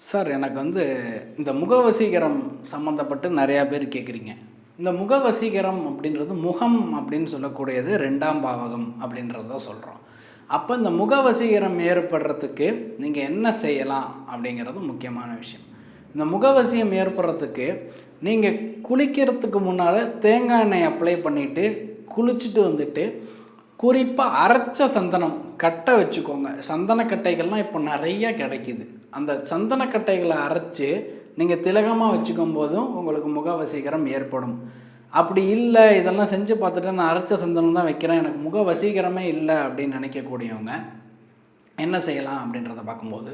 Sir எனக்கு இந்த முகவசீகரம் சம்மந்தப்பட்டு நிறையா பேர் கேட்குறீங்க. இந்த முகவசீகரம் அப்படின்றது முகம் அப்படின்னு சொல்லக்கூடியது 2ஆம் பாவகம் அப்படின்றத தான் சொல்கிறோம். அப்போ இந்த முகவசீகரம் ஏற்படுறதுக்கு நீங்கள் என்ன செய்யலாம் அப்படிங்கிறது முக்கியமான விஷயம். இந்த முகவசியம் ஏற்படுறதுக்கு நீங்கள் குளிக்கிறதுக்கு முன்னால் தேங்காய் எண்ணெய் அப்ளை பண்ணிவிட்டு குளிச்சுட்டு வந்துட்டு குறிப்பாக அரைச்ச சந்தனம் கட்டை வச்சுக்கோங்க. சந்தனக்கட்டைகள்லாம் இப்போ நிறையா கிடைக்கிது. அந்த சந்தனக்கட்டைகளை அரைச்சி நீங்கள் திலகமாக வச்சுக்கும் போதும் உங்களுக்கு முகவசீகரம் ஏற்படும். அப்படி இல்லை, இதெல்லாம் செஞ்சு பார்த்துட்டு நான் அரைச்ச சந்தனம் தான் வைக்கிறேன், எனக்கு முகவசீகரமே இல்லை அப்படின்னு நினைக்கக்கூடியவங்க என்ன செய்யலாம் அப்படின்றத பார்க்கும்போது,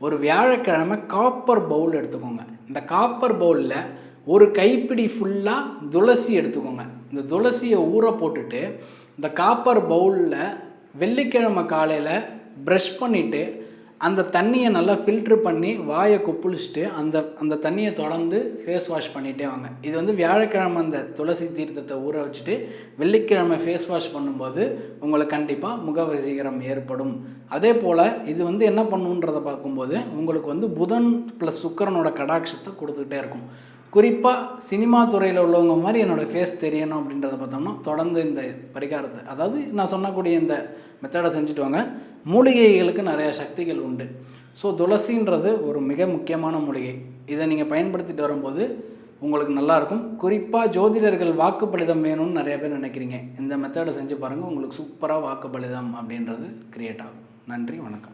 ஒரு வியாழக்கிழமை காப்பர் பவுல் எடுத்துக்கோங்க. இந்த காப்பர் பவுலில் ஒரு கைப்பிடி ஃபுல்லாக துளசி எடுத்துக்கோங்க. இந்த துளசியை ஊற போட்டுட்டு இந்த காப்பர் பவுலில் வெள்ளிக்கிழமை காலையில் ப்ரஷ் பண்ணிவிட்டு அந்த தண்ணியை நல்லா ஃபில்ட்ரு பண்ணி வாயை கொப்புளிச்சுட்டு அந்த தண்ணியை தொடர்ந்து ஃபேஸ் வாஷ் பண்ணிகிட்டே வாங்க. இது வியாழக்கிழமை அந்த துளசி தீர்த்தத்தை ஊற வச்சுட்டு வெள்ளிக்கிழமை ஃபேஸ் வாஷ் பண்ணும்போது உங்களுக்கு கண்டிப்பாக முகவசீகரம் ஏற்படும். அதே போல் இது என்ன பண்ணுன்றதை பார்க்கும்போது உங்களுக்கு புதன் ப்ளஸ் சுக்கிரனோட கடாட்சத்தை கொடுத்துக்கிட்டே இருக்கும். குறிப்பாக சினிமா துறையில் உள்ளவங்க மாதிரி என்னோடய ஃபேஸ் தெரியணும் அப்படின்றத பார்த்தோம்னா தொடர்ந்து இந்த பரிகாரத்தை, அதாவது நான் சொன்னக்கூடிய இந்த மெத்தடை செஞ்சுட்டு வாங்க. மூலிகைகளுக்கு நிறைய சக்திகள் உண்டு. ஸோ துளசின்றது ஒரு மிக முக்கியமான மூலிகை. இதை நீங்கள் பயன்படுத்திட்டு வரும்போது உங்களுக்கு நல்லாயிருக்கும். குறிப்பாக ஜோதிடர்கள் வாக்குப்பளிதம் வேணும்னு நிறைய பேர் நினைக்கிறீங்க. இந்த மெத்தடை செஞ்சு பாருங்கள், உங்களுக்கு சூப்பராக வாக்குப்பளிதம் அப்படின்றது க்ரியேட் ஆகும். நன்றி, வணக்கம்.